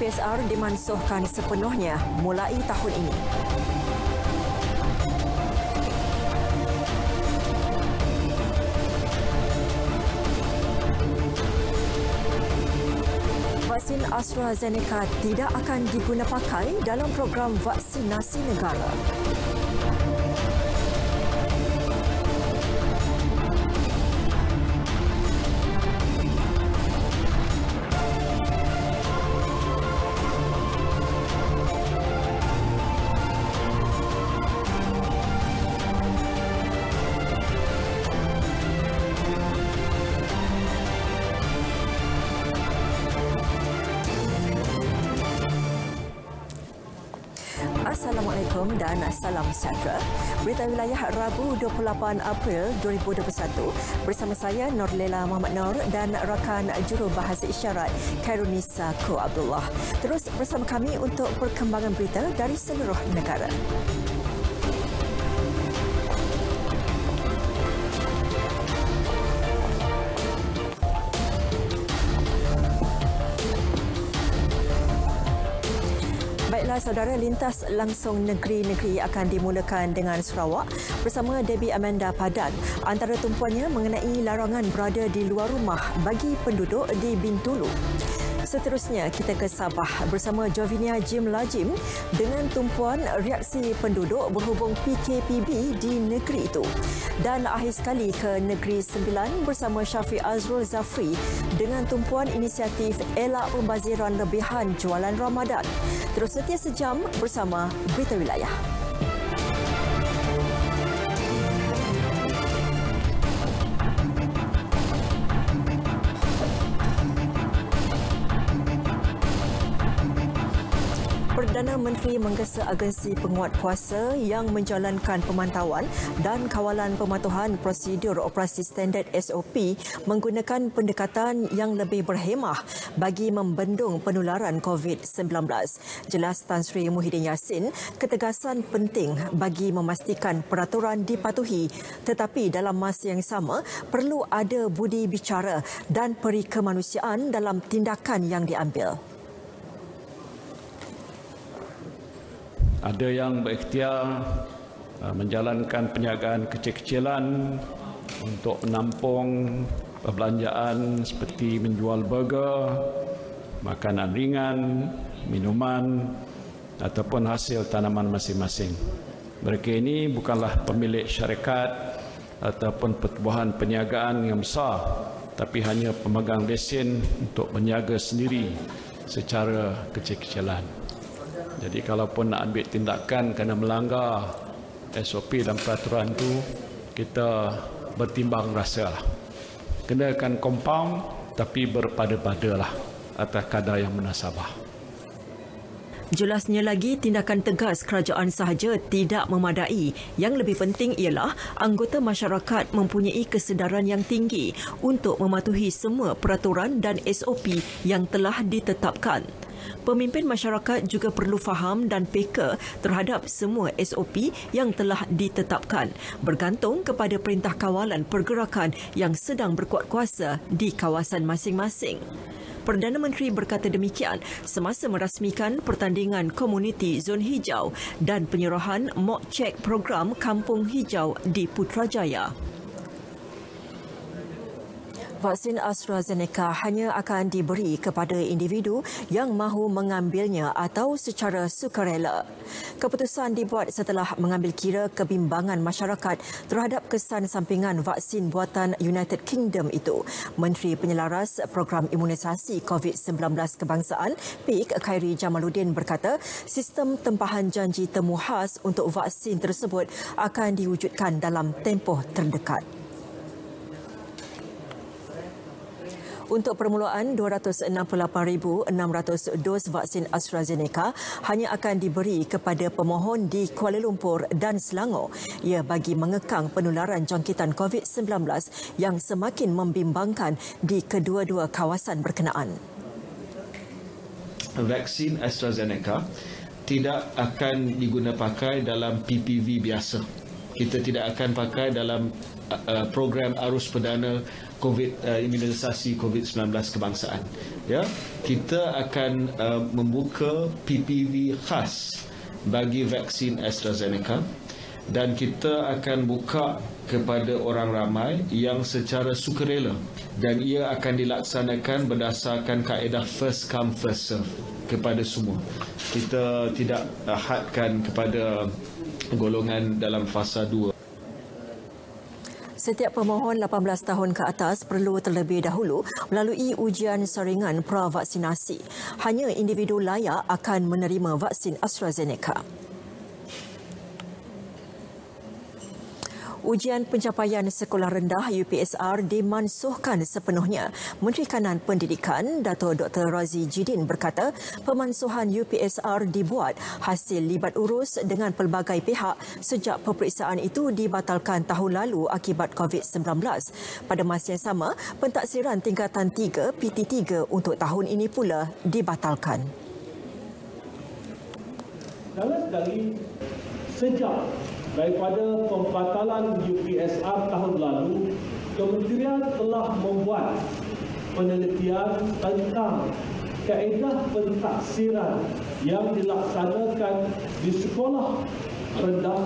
PSR dimansuhkan sepenuhnya mulai tahun ini. Vaksin AstraZeneca tidak akan diguna pakai dalam program vaksinasi negara. Assalamualaikum dan salam sejahtera. Berita wilayah Rabu 28 April 2021 bersama saya Norlela Muhammad Nur dan rakan jurubahasa isyarat Khairunisa Ko Abdullah. Terus bersama kami untuk perkembangan berita dari seluruh negara. Baiklah saudara, lintas langsung negeri-negeri akan dimulakan dengan Sarawak bersama Debbie Amanda Padan. Antara tumpuannya mengenai larangan berada di luar rumah bagi penduduk di Bintulu. Seterusnya kita ke Sabah bersama Jovinia Jim Lajim dengan tumpuan reaksi penduduk berhubung PKPB di negeri itu. Dan akhir sekali ke Negeri Sembilan bersama Syafiq Azrul Zafri dengan tumpuan inisiatif elak pembaziran lebihan jualan Ramadan. Terus setia sejam bersama Berita Wilayah. Perdana Menteri menggesa agensi penguat kuasa yang menjalankan pemantauan dan kawalan pematuhan prosedur operasi standard SOP menggunakan pendekatan yang lebih berhemah bagi membendung penularan COVID-19. Jelas Tan Sri Muhyiddin Yassin, ketegasan penting bagi memastikan peraturan dipatuhi, tetapi dalam masa yang sama perlu ada budi bicara dan peri kemanusiaan dalam tindakan yang diambil. Ada yang berikhtiar menjalankan penjagaan kecil-kecilan untuk menampung perbelanjaan seperti menjual burger, makanan ringan, minuman ataupun hasil tanaman masing-masing. Mereka ini bukanlah pemilik syarikat ataupun pertubuhan perniagaan yang besar, tapi hanya pemegang lesen untuk berniaga sendiri secara kecil-kecilan. Jadi kalaupun nak ambil tindakan kerana melanggar SOP dan peraturan itu, kita bertimbang rasalah. Kenakan compound tapi berpada-padalah atas kadar yang munasabah. Jelasnya lagi, tindakan tegas kerajaan sahaja tidak memadai. Yang lebih penting ialah anggota masyarakat mempunyai kesedaran yang tinggi untuk mematuhi semua peraturan dan SOP yang telah ditetapkan. Pemimpin masyarakat juga perlu faham dan peka terhadap semua SOP yang telah ditetapkan, bergantung kepada perintah kawalan pergerakan yang sedang berkuat kuasa di kawasan masing-masing. Perdana Menteri berkata demikian semasa merasmikan pertandingan komuniti Zon Hijau dan penyerahan mock check program Kampung Hijau di Putrajaya. Vaksin AstraZeneca hanya akan diberi kepada individu yang mahu mengambilnya atau secara sukarela. Keputusan dibuat setelah mengambil kira kebimbangan masyarakat terhadap kesan sampingan vaksin buatan United Kingdom itu. Menteri Penyelaras Program Imunisasi COVID-19 Kebangsaan, PIK, Khairi Jamaluddin berkata, sistem tempahan janji temu khas untuk vaksin tersebut akan diwujudkan dalam tempoh terdekat. Untuk permulaan 268,600 dos vaksin AstraZeneca hanya akan diberi kepada pemohon di Kuala Lumpur dan Selangor. Ia bagi mengekang penularan jangkitan COVID-19 yang semakin membimbangkan di kedua-dua kawasan berkenaan. Vaksin AstraZeneca tidak akan diguna pakai dalam PPV biasa. Kita tidak akan pakai dalam program arus perdana imunisasi COVID-19 kebangsaan. Ya, kita akan membuka PPV khas bagi vaksin AstraZeneca dan kita akan buka kepada orang ramai yang secara sukarela dan ia akan dilaksanakan berdasarkan kaedah first come first serve kepada semua. Kita tidak hadkan kepada golongan dalam fasa 2. Setiap pemohon 18 tahun ke atas perlu terlebih dahulu melalui ujian saringan pra-vaksinasi. Hanya individu layak akan menerima vaksin AstraZeneca. Ujian pencapaian sekolah rendah UPSR dimansuhkan sepenuhnya. Menteri Kanan Pendidikan Dato' Dr. Razi Jidin berkata pemansuhan UPSR dibuat hasil libat urus dengan pelbagai pihak sejak peperiksaan itu dibatalkan tahun lalu akibat COVID-19. Pada masa yang sama, pentaksiran tingkatan 3 PT3 untuk tahun ini pula dibatalkan. Sekali sejak daripada pembatalan UPSR tahun lalu, Kementerian telah membuat penelitian tentang kaedah pentaksiran yang dilaksanakan di sekolah rendah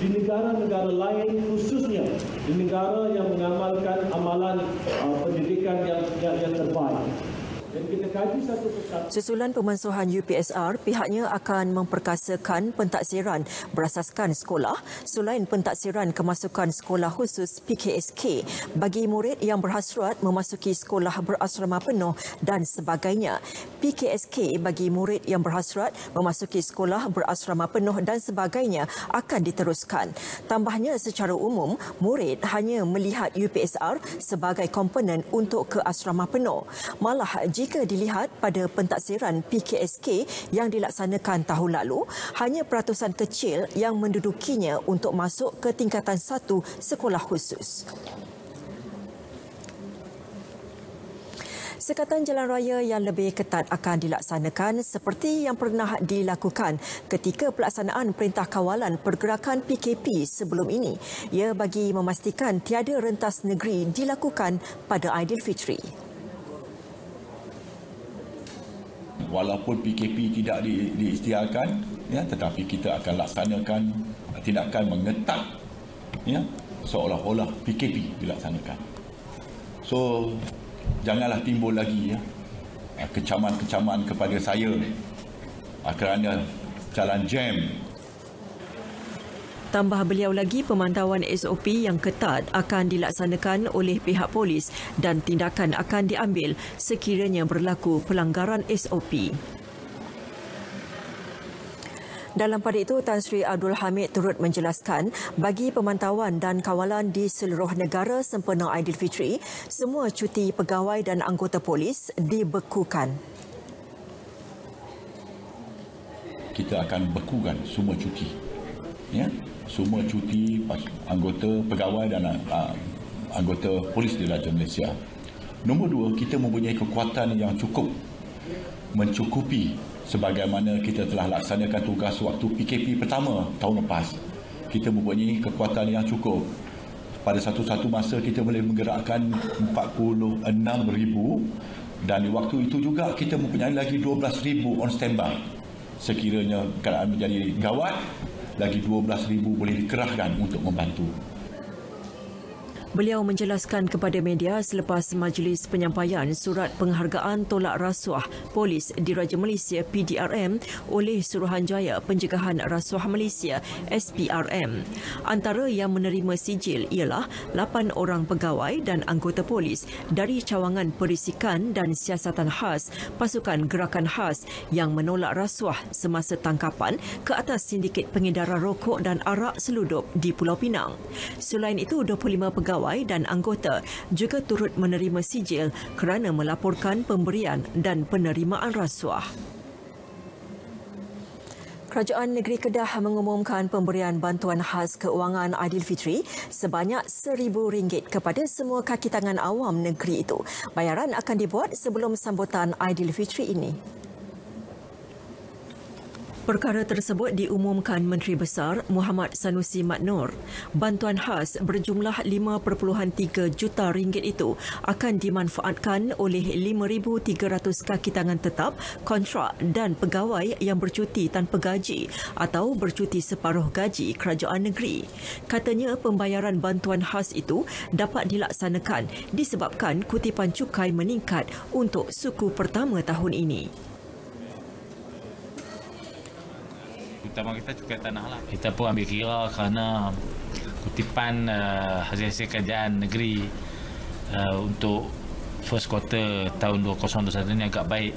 di negara-negara lain, khususnya di negara yang mengamalkan amalan pendidikan yang terbaik. Dan kita kaji satu persatu. Susulan pemansuhan UPSR, pihaknya akan memperkasakan pentaksiran berasaskan sekolah selain pentaksiran kemasukan sekolah khusus PKSK bagi murid yang berhasrat memasuki sekolah berasrama penuh dan sebagainya. PKSK bagi murid yang berhasrat memasuki sekolah berasrama penuh dan sebagainya akan diteruskan. Tambahnya, secara umum, murid hanya melihat UPSR sebagai komponen untuk ke asrama penuh. Malah, jika dilihat pada pentaksiran PKSK yang dilaksanakan tahun lalu, hanya peratusan kecil yang mendudukinya untuk masuk ke tingkatan 1 sekolah khusus. Sekatan jalan raya yang lebih ketat akan dilaksanakan seperti yang pernah dilakukan ketika pelaksanaan Perintah Kawalan Pergerakan PKP sebelum ini. Ia bagi memastikan tiada rentas negeri dilakukan pada Aidilfitri. Walaupun PKP tidak diisytiharkan, ya, tetapi kita akan laksanakan tindakan mengetat, ya, seolah-olah PKP dilaksanakan. So, janganlah timbul lagi, ya, kecaman-kecaman kepada saya kerana jalan jam. Tambah beliau lagi, pemantauan SOP yang ketat akan dilaksanakan oleh pihak polis dan tindakan akan diambil sekiranya berlaku pelanggaran SOP. Dalam pada itu, Tan Sri Abdul Hamid turut menjelaskan bagi pemantauan dan kawalan di seluruh negara sempena Aidilfitri, semua cuti pegawai dan anggota polis dibekukan. Kita akan bekukan semua cuti, ya, semua cuti anggota pegawai dan anggota polis di Raja Malaysia. Nombor 2, kita mempunyai kekuatan yang cukup mencukupi sebagaimana kita telah laksanakan tugas waktu PKP pertama tahun lepas. Kita mempunyai kekuatan yang cukup. Pada satu-satu masa kita boleh menggerakkan 46,000 dan di waktu itu juga kita mempunyai lagi 12,000 on standby. Sekiranya keadaan menjadi gawat, lagi 12,000 boleh dikerahkan untuk membantu. Beliau menjelaskan kepada media selepas majlis penyampaian surat penghargaan tolak rasuah polis di Raja Malaysia PDRM oleh Suruhanjaya Pencegahan Rasuah Malaysia SPRM. Antara yang menerima sijil ialah 8 orang pegawai dan anggota polis dari cawangan perisikan dan siasatan khas pasukan gerakan khas yang menolak rasuah semasa tangkapan ke atas sindiket pengedaran rokok dan arak seludup di Pulau Pinang. Selain itu, 25 pegawai dan anggota juga turut menerima sijil kerana melaporkan pemberian dan penerimaan rasuah. Kerajaan Negeri Kedah mengumumkan pemberian bantuan khas keuangan Aidilfitri sebanyak RM1,000 kepada semua kaki tangan awam negeri itu. Bayaran akan dibuat sebelum sambutan Aidilfitri ini. Perkara tersebut diumumkan Menteri Besar Muhammad Sanusi Maknor. Bantuan khas berjumlah 5.3 juta ringgit itu akan dimanfaatkan oleh 5,300 kaki tangan tetap, kontrak dan pegawai yang bercuti tanpa gaji atau bercuti separuh gaji kerajaan negeri. Katanya pembayaran bantuan khas itu dapat dilaksanakan disebabkan kutipan cukai meningkat untuk suku pertama tahun ini. Utama kita cukai tanah lah. Kita pun ambil kira kerana kutipan hasil-hasil kerajaan negeri untuk first quarter tahun 2021 ini agak baik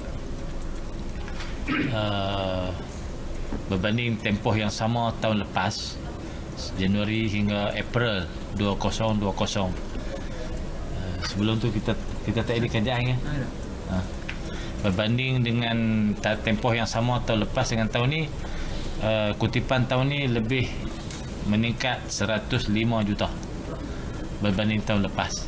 berbanding tempoh yang sama tahun lepas, Januari hingga April 2020. Sebelum tu kita tak ada kerajaan ya. Berbanding dengan tempoh yang sama tahun lepas dengan tahun ni, kutipan tahun ni lebih meningkat 105 juta berbanding tahun lepas.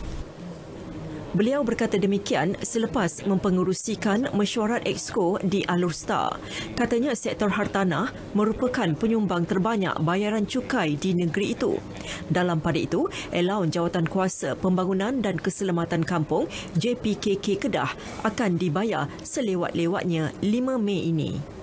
Beliau berkata demikian selepas mempengerusikan mesyuarat Exco di Alor Star. Katanya sektor hartanah merupakan penyumbang terbanyak bayaran cukai di negeri itu. Dalam pada itu, Elaun Jawatankuasa Pembangunan dan Keselamatan Kampung JPKK Kedah akan dibayar selewat-lewatnya 5 Mei ini.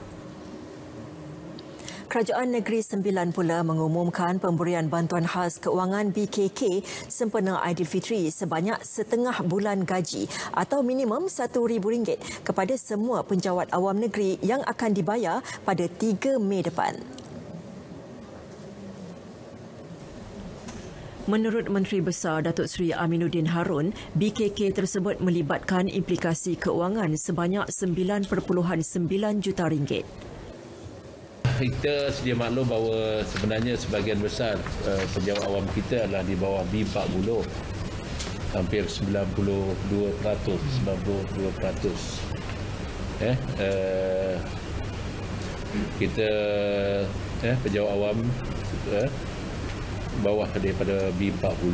Kerajaan Negeri Sembilan pula mengumumkan pemberian bantuan khas keuangan BKK sempena Aidilfitri sebanyak setengah bulan gaji atau minimum RM1,000 kepada semua penjawat awam negeri yang akan dibayar pada 3 Mei depan. Menurut Menteri Besar Datuk Seri Aminuddin Harun, BKK tersebut melibatkan implikasi keuangan sebanyak RM9.9 juta. Kita sedia maklum bahawa sebenarnya sebahagian besar penjawat awam kita adalah di bawah B40, hampir 92%. Kita penjawat awam bawah daripada B40,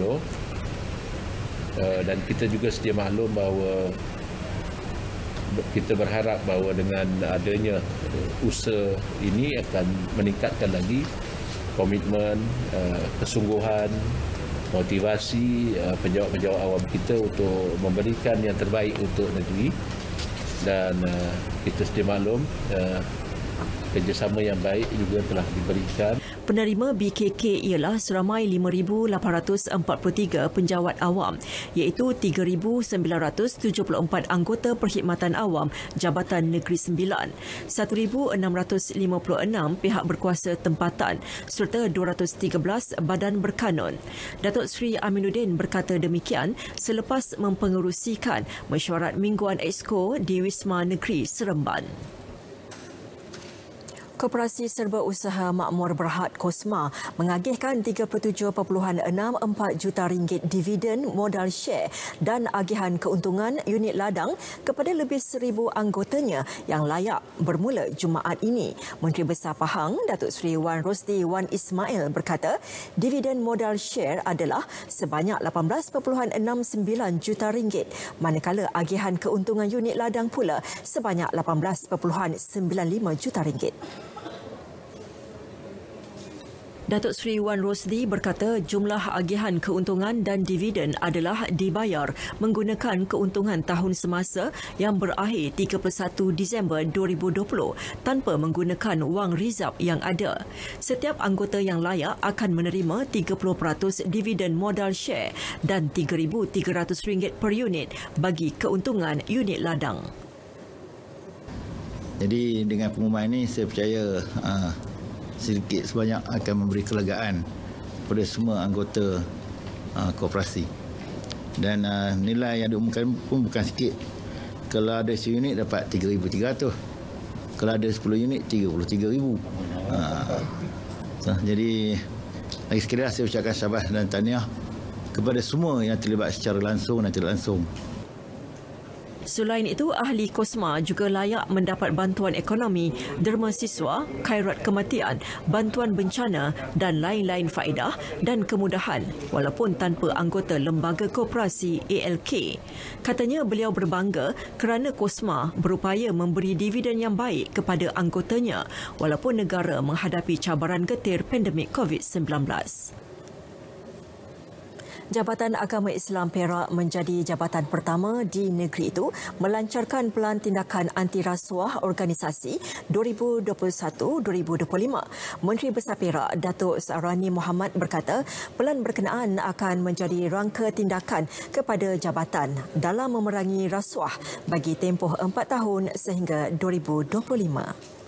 dan kita juga sedia maklum bahawa kita berharap bahawa dengan adanya usaha ini akan meningkatkan lagi komitmen, kesungguhan, motivasi penjawat-penjawat awam kita untuk memberikan yang terbaik untuk negeri. Dan kita sedia maklum kerjasama yang baik juga telah diberikan. Penerima BKK ialah seramai 5,843 penjawat awam, iaitu 3,974 anggota perkhidmatan awam Jabatan Negeri Sembilan, 1,656 pihak berkuasa tempatan serta 213 badan berkanun. Datuk Seri Aminuddin berkata demikian selepas mempengerusikan mesyuarat mingguan Exco di Wisma Negeri Seremban. Koperasi Serba Usaha Makmur Berhad Kosma mengagihkan RM37.64 juta dividen modal share dan agihan keuntungan unit ladang kepada lebih 1,000 anggotanya yang layak bermula Jumaat ini. Menteri Besar Pahang, Datuk Seri Wan Rosdi Wan Ismail berkata, dividen modal share adalah sebanyak RM18.69 juta, manakala agihan keuntungan unit ladang pula sebanyak RM18.95 juta. Datuk Seri Wan Rosdi berkata jumlah agihan keuntungan dan dividen adalah dibayar menggunakan keuntungan tahun semasa yang berakhir 31 Disember 2020 tanpa menggunakan wang rizab yang ada. Setiap anggota yang layak akan menerima 30% dividen modal share dan RM3,300 per unit bagi keuntungan unit ladang. Jadi dengan pengumuman ini saya percaya sedikit sebanyak akan memberi kelegaan kepada semua anggota koperasi. Dan nilai yang diumumkan pun bukan sikit. Kalau ada 10 unit dapat 3,300. Kalau ada 10 unit 33,000. Jadi lagi sekali saya ucapkan syabas dan tahniah kepada semua yang terlibat secara langsung dan tidak langsung. Selain itu, ahli Kosma juga layak mendapat bantuan ekonomi, derma siswa, khairat kematian, bantuan bencana dan lain-lain faedah dan kemudahan walaupun tanpa anggota lembaga koperasi ALK. Katanya beliau berbangga kerana Kosma berupaya memberi dividen yang baik kepada anggotanya walaupun negara menghadapi cabaran getir pandemik COVID-19. Jabatan Agama Islam Perak menjadi jabatan pertama di negeri itu melancarkan Pelan Tindakan Anti Rasuah Organisasi 2021-2025. Menteri Besar Perak, Datuk Sarwani Mohamad berkata, pelan berkenaan akan menjadi rangka tindakan kepada jabatan dalam memerangi rasuah bagi tempoh 4 tahun sehingga 2025.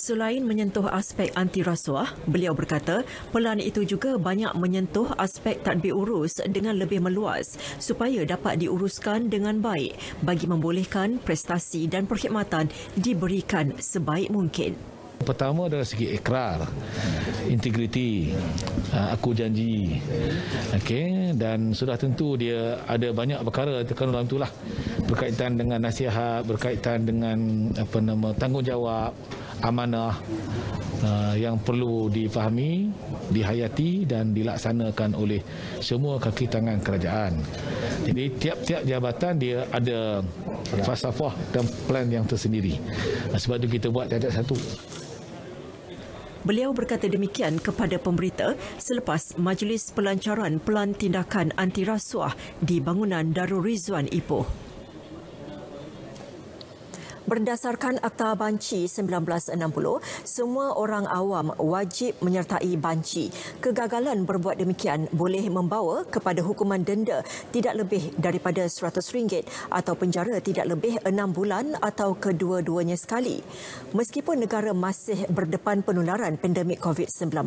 Selain menyentuh aspek anti rasuah, beliau berkata pelan itu juga banyak menyentuh aspek tadbir urus dengan lebih meluas supaya dapat diuruskan dengan baik bagi membolehkan prestasi dan perkhidmatan diberikan sebaik mungkin. Pertama dari segi ikrar, integriti, aku janji, dan sudah tentu dia ada banyak perkara tekan dalam itulah berkaitan dengan nasihat, berkaitan dengan tanggungjawab, amanah yang perlu difahami, dihayati dan dilaksanakan oleh semua kaki tangan kerajaan. Jadi tiap-tiap jabatan dia ada falsafah dan plan yang tersendiri. Sebab itu kita buat tiap-tiap satu. Beliau berkata demikian kepada pemberita selepas majlis pelancaran Pelan Tindakan Anti Rasuah di bangunan Darul Rizwan Ipoh. Berdasarkan Akta Banci 1960, semua orang awam wajib menyertai banci. Kegagalan berbuat demikian boleh membawa kepada hukuman denda tidak lebih daripada RM100 atau penjara tidak lebih 6 bulan atau kedua-duanya sekali. Meskipun negara masih berdepan penularan pandemik COVID-19,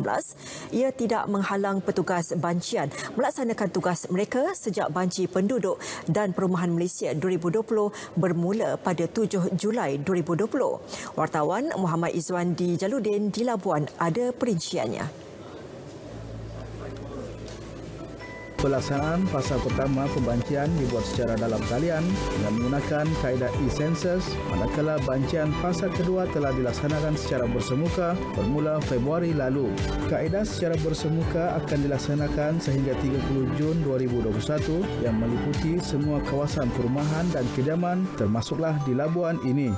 ia tidak menghalang petugas bancian melaksanakan tugas mereka sejak Banci Penduduk dan Perumahan Malaysia 2020 bermula pada 7 Julai 2020. Wartawan Muhammad Izwandi Jaludin di Labuan ada perinciannya. Pelaksanaan fasa pertama pembancian dibuat secara dalam talian dengan menggunakan kaedah e-census, manakala bancian fasa kedua telah dilaksanakan secara bersemuka bermula Februari lalu. Kaedah secara bersemuka akan dilaksanakan sehingga 30 Jun 2021 yang meliputi semua kawasan perumahan dan kediaman termasuklah di Labuan ini.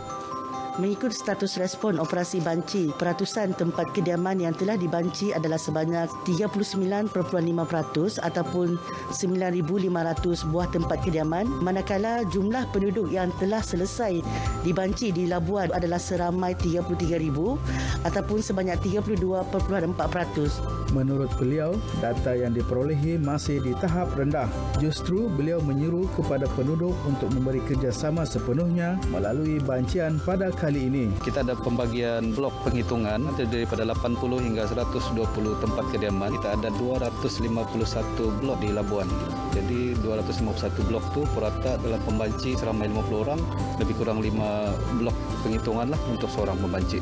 Mengikut status respon operasi banci, peratusan tempat kediaman yang telah dibanci adalah sebanyak 39.5% ataupun 9,500 buah tempat kediaman, manakala jumlah penduduk yang telah selesai dibanci di Labuan adalah seramai 33,000 ataupun sebanyak 32.4%. Menurut beliau, data yang diperolehi masih di tahap rendah. Justru beliau menyeru kepada penduduk untuk memberi kerjasama sepenuhnya melalui bancian pada kali ini. Kita ada pembagian blok penghitungan daripada 80 hingga 120 tempat kediaman. Kita ada 251 blok di Labuan. Jadi 251 blok tu purata dalam pembanci seramai 50 orang, lebih kurang 5 blok penghitungan lah untuk seorang pembanci.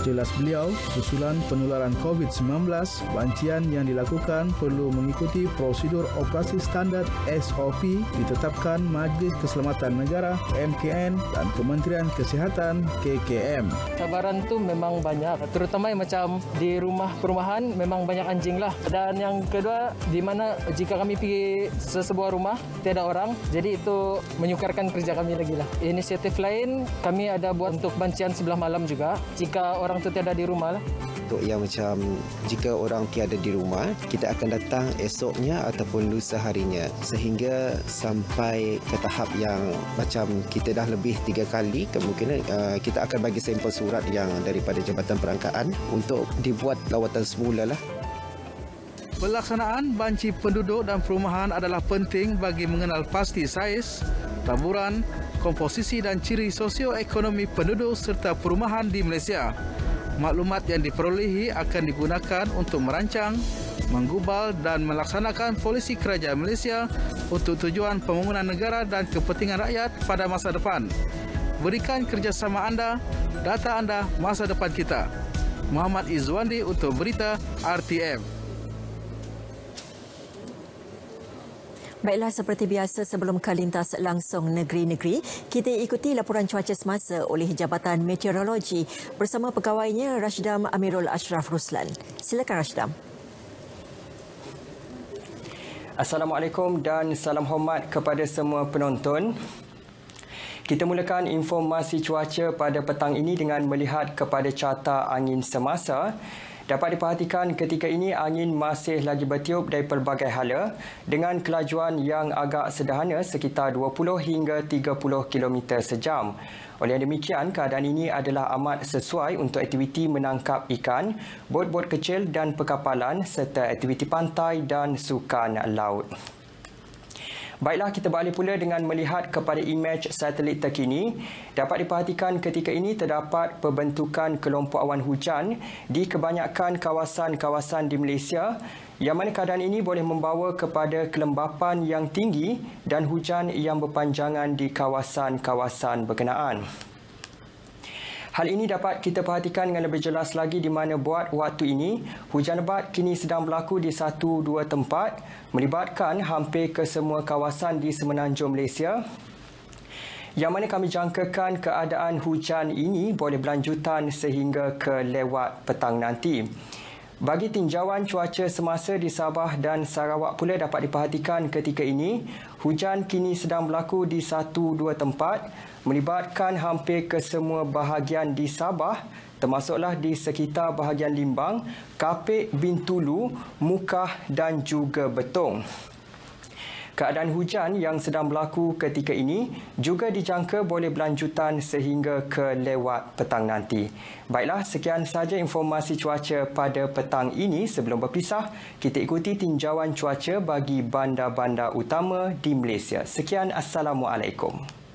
Jelas beliau, susulan penularan COVID-19, bancian yang dilakukan perlu mengikuti prosedur operasi standard SOP ditetapkan Majlis Keselamatan Negara MKN dan Kementerian Kesihatan KKM. Cabaran tu memang banyak, terutama macam di rumah perumahan memang banyak anjing lah. Dan yang kedua, di mana jika kami pergi sesebuah rumah tiada orang, jadi itu menyukarkan kerja kami lagi lah. Inisiatif lain kami ada buat untuk bancian sebelah malam juga, jika orang tu tiada di rumah lah. Untuk yang macam jika orang tiada di rumah, kita akan datang esoknya ataupun lusa harinya sehingga sampai ke tahap yang macam kita dah lebih 3 kali, kemungkinan kita akan bagi sampel surat yang daripada Jabatan Perangkaan untuk dibuat lawatan semula lah. Pelaksanaan banci penduduk dan perumahan adalah penting bagi mengenal pasti saiz, taburan, komposisi dan ciri sosioekonomi penduduk serta perumahan di Malaysia. Maklumat yang diperolehi akan digunakan untuk merancang, menggubal dan melaksanakan polisi kerajaan Malaysia untuk tujuan pembangunan negara dan kepentingan rakyat pada masa depan. Berikan kerjasama anda, data anda, masa depan kita. Muhammad Izwandi untuk Berita RTM. Baiklah, seperti biasa sebelum ke lintas langsung negeri-negeri, kita ikuti laporan cuaca semasa oleh Jabatan Meteorologi bersama pegawainya Rashdam Amirul Ashraf Ruslan. Silakan Rashdam. Assalamualaikum dan salam hormat kepada semua penonton. Kita mulakan informasi cuaca pada petang ini dengan melihat kepada carta angin semasa. Dapat diperhatikan ketika ini angin masih lagi bertiup dari pelbagai hala dengan kelajuan yang agak sederhana sekitar 20 hingga 30 km sejam. Oleh demikian, keadaan ini adalah amat sesuai untuk aktiviti menangkap ikan, bot-bot kecil dan perkapalan serta aktiviti pantai dan sukan laut. Baiklah, kita beralih pula dengan melihat kepada imej satelit terkini. Dapat diperhatikan ketika ini terdapat pembentukan kelompok awan hujan di kebanyakan kawasan-kawasan di Malaysia, yang mana keadaan ini boleh membawa kepada kelembapan yang tinggi dan hujan yang berpanjangan di kawasan-kawasan berkenaan. Hal ini dapat kita perhatikan dengan lebih jelas lagi di mana buat waktu ini, hujan lebat kini sedang berlaku di 1-2 tempat melibatkan hampir ke semua kawasan di semenanjung Malaysia. Yang mana kami jangkakan keadaan hujan ini boleh berlanjutan sehingga ke lewat petang nanti. Bagi tinjauan cuaca semasa di Sabah dan Sarawak pula dapat diperhatikan ketika ini, hujan kini sedang berlaku di 1-2 tempat melibatkan hampir ke semua bahagian di Sabah, termasuklah di sekitar bahagian Limbang, Kapit, Bintulu, Mukah dan juga Betong. Keadaan hujan yang sedang berlaku ketika ini juga dijangka boleh berlanjutan sehingga ke lewat petang nanti. Baiklah, sekian sahaja informasi cuaca pada petang ini. Sebelum berpisah, kita ikuti tinjauan cuaca bagi bandar-bandar utama di Malaysia. Sekian, Assalamualaikum.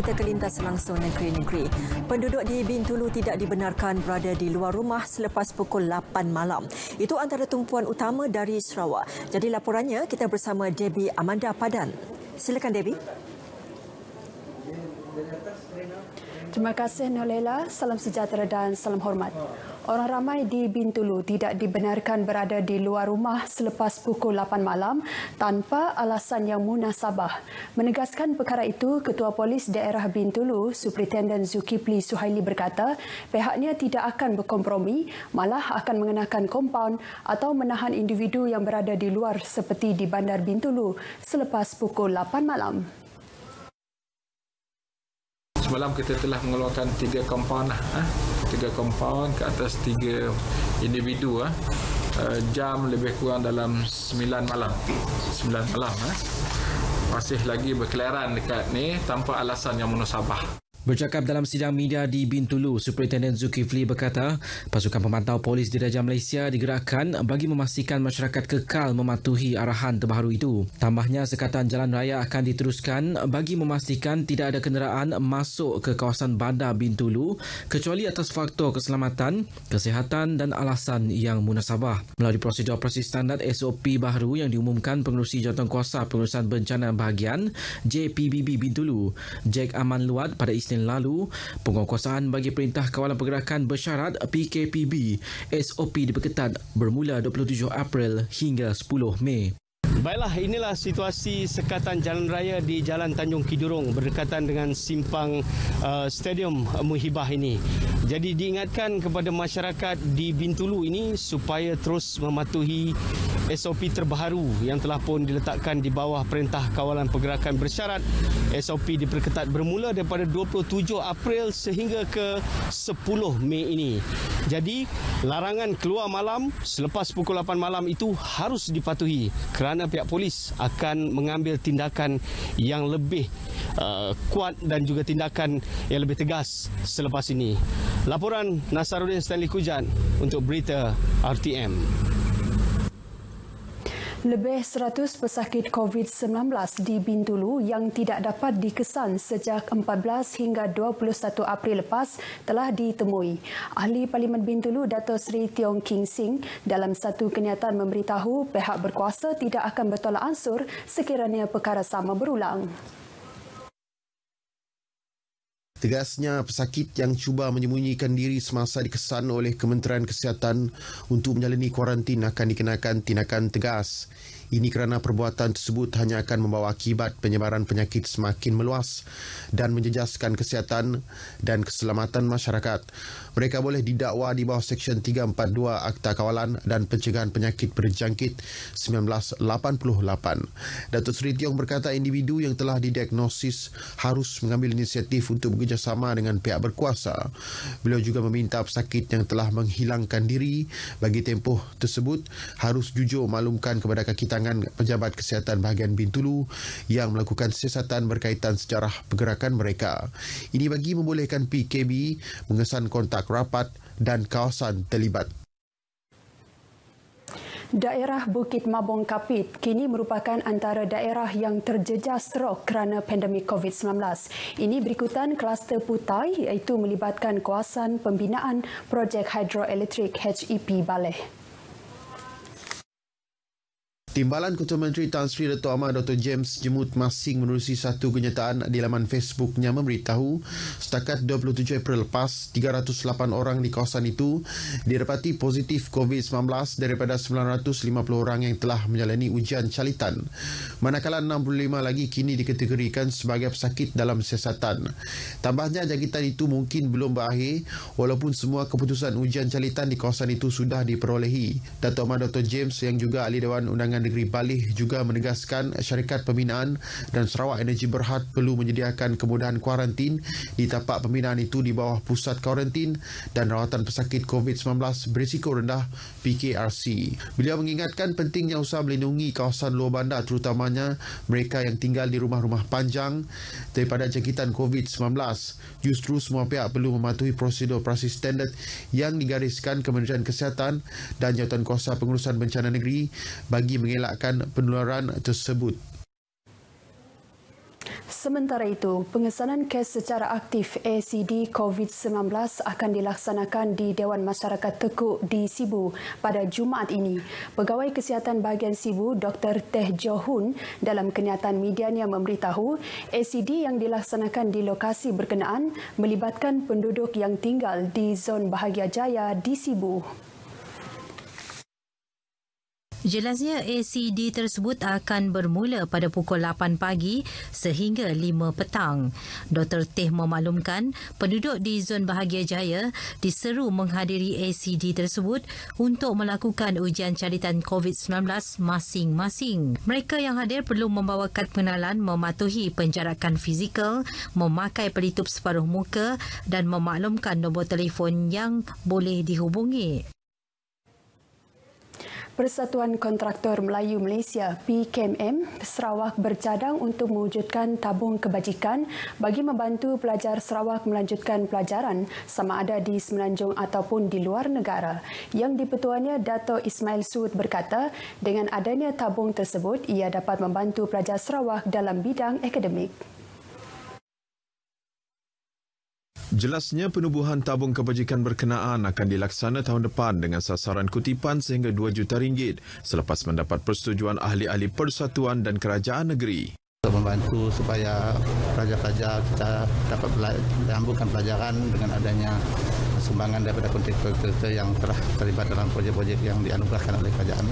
Kita ke lintas langsung negeri-negeri. Penduduk di Bintulu tidak dibenarkan berada di luar rumah selepas pukul 8 malam. Itu antara tumpuan utama dari Sarawak. Jadi laporannya kita bersama Debbie Amanda Padan. Silakan Debbie. Terima kasih Nolela. Salam sejahtera dan salam hormat. Orang ramai di Bintulu tidak dibenarkan berada di luar rumah selepas pukul 8 malam tanpa alasan yang munasabah. Menegaskan perkara itu, Ketua Polis Daerah Bintulu, Superintendent Zulkifli Suhaili berkata, pihaknya tidak akan berkompromi, malah akan mengenakan kompaun atau menahan individu yang berada di luar seperti di Bandar Bintulu selepas pukul 8 malam. Semalam kita telah mengeluarkan 3 kompaun 3 kompaun ke atas 3 individu jam lebih kurang dalam 9 malam. Masih lagi berkeliaran dekat ni tanpa alasan yang munasabah. Bercakap dalam sidang media di Bintulu, Superintendent Zulkifli berkata, pasukan pemantau polis Diraja Malaysia digerakkan bagi memastikan masyarakat kekal mematuhi arahan terbaru itu. Tambahnya, sekatan jalan raya akan diteruskan bagi memastikan tidak ada kenderaan masuk ke kawasan bandar Bintulu kecuali atas faktor keselamatan, kesihatan dan alasan yang munasabah. Melalui prosedur operasi standard SOP baru yang diumumkan Pengerusi Jawatankuasa Pengurusan Bencana Bahagian JPBB Bintulu, Jack Aman Luat pada Isnin lalu, penguatkuasaan bagi Perintah Kawalan Pergerakan Bersyarat PKPB SOP diperketat bermula 27 April hingga 10 Mei. Baiklah, inilah situasi sekatan jalan raya di Jalan Tanjung Kidurong berdekatan dengan simpang Stadium Muhibah ini. Jadi diingatkan kepada masyarakat di Bintulu ini supaya terus mematuhi SOP terbaru yang telah pun diletakkan di bawah Perintah Kawalan Pergerakan Bersyarat. SOP diperketat bermula daripada 27 April sehingga ke 10 Mei ini. Jadi larangan keluar malam selepas pukul 8 malam itu harus dipatuhi kerana pihak polis akan mengambil tindakan yang lebih kuat dan juga tindakan yang lebih tegas selepas ini. Laporan Nasaruddin Stanley Kujan untuk Berita RTM. Lebih 100 pesakit COVID-19 di Bintulu yang tidak dapat dikesan sejak 14 hingga 21 April lepas telah ditemui. Ahli Parlimen Bintulu Dato' Sri Tiong King Sing dalam satu kenyataan memberitahu pihak berkuasa tidak akan bertolak ansur sekiranya perkara sama berulang. Tegasnya, pesakit yang cuba menyembunyikan diri semasa dikesan oleh Kementerian Kesihatan untuk menjalani kuarantin akan dikenakan tindakan tegas. Ini kerana perbuatan tersebut hanya akan membawa akibat penyebaran penyakit semakin meluas dan menjejaskan kesihatan dan keselamatan masyarakat. Mereka boleh didakwa di bawah Seksyen 342 Akta Kawalan dan Pencegahan Penyakit Berjangkit 1988. Datuk Seri Tiong berkata individu yang telah didiagnosis harus mengambil inisiatif untuk bekerjasama dengan pihak berkuasa. Beliau juga meminta pesakit yang telah menghilangkan diri bagi tempoh tersebut harus jujur maklumkan kepada kaki tangan Pejabat Kesihatan bahagian Bintulu yang melakukan siasatan berkaitan sejarah pergerakan mereka. Ini bagi membolehkan PKB mengesan kontak rapat dan kawasan terlibat. Daerah Bukit Mabong Kapit kini merupakan antara daerah yang terjejas teruk kerana pandemik COVID-19. Ini berikutan kluster Putai iaitu melibatkan kawasan pembinaan projek hidroelektrik HEP Baleh. Timbalan Ketua Menteri Tan Sri Dato' Ahmad Dr. James Jemut Masing menerusi satu kenyataan di laman Facebooknya memberitahu setakat 27 April lepas 308 orang di kawasan itu didapati positif COVID-19 daripada 950 orang yang telah menjalani ujian calitan. Manakala 65 lagi kini dikategorikan sebagai pesakit dalam siasatan. Tambahnya jangkitan itu mungkin belum berakhir walaupun semua keputusan ujian calitan di kawasan itu sudah diperolehi. Dato' Ahmad Dr. James yang juga Ahli Dewan Undangan Negeri Baleh juga menegaskan syarikat pembinaan dan Sarawak Energy Berhad perlu menyediakan kemudahan kuarantin di tapak pembinaan itu di bawah pusat kuarantin dan rawatan pesakit COVID-19 berisiko rendah PKRC. Beliau mengingatkan pentingnya usaha melindungi kawasan luar bandar terutamanya mereka yang tinggal di rumah-rumah panjang daripada jangkitan COVID-19. Justru semua pihak perlu mematuhi prosedur operasi standard yang digariskan Kementerian Kesihatan dan Jawatankuasa Pengurusan Bencana Negeri bagi mengelakkan penularan tersebut. Sementara itu, pengesanan kes secara aktif ACD COVID-19 akan dilaksanakan di Dewan Masyarakat Tekuk di Sibu pada Jumaat ini. Pegawai Kesihatan Bahagian Sibu, Dr. Teh Johun, dalam kenyataan medianya memberitahu ACD yang dilaksanakan di lokasi berkenaan melibatkan penduduk yang tinggal di zon Bahagia Jaya di Sibu. Jelasnya ACD tersebut akan bermula pada pukul 8 pagi sehingga 5 petang. Dr. Teh memaklumkan penduduk di zon Bahagia Jaya diseru menghadiri ACD tersebut untuk melakukan ujian calitan COVID-19 masing-masing. Mereka yang hadir perlu membawa kad pengenalan, mematuhi penjarakan fizikal, memakai pelitup separuh muka dan memaklumkan nombor telefon yang boleh dihubungi. Persatuan Kontraktor Melayu Malaysia PKMM Sarawak bercadang untuk mewujudkan tabung kebajikan bagi membantu pelajar Sarawak melanjutkan pelajaran sama ada di Semenanjung ataupun di luar negara. Yang di-Pertuannya Dato' Ismail Suud berkata, dengan adanya tabung tersebut ia dapat membantu pelajar Sarawak dalam bidang akademik. Jelasnya penubuhan tabung kebajikan berkenaan akan dilaksana tahun depan dengan sasaran kutipan sehingga RM2 juta selepas mendapat persetujuan ahli-ahli persatuan dan kerajaan negeri. Untuk membantu supaya pelajar-pelajar kita dapat menyambungkan pelajaran dengan adanya sumbangan daripada kontraktor yang telah terlibat dalam projek-projek yang dianugerahkan oleh kerajaan.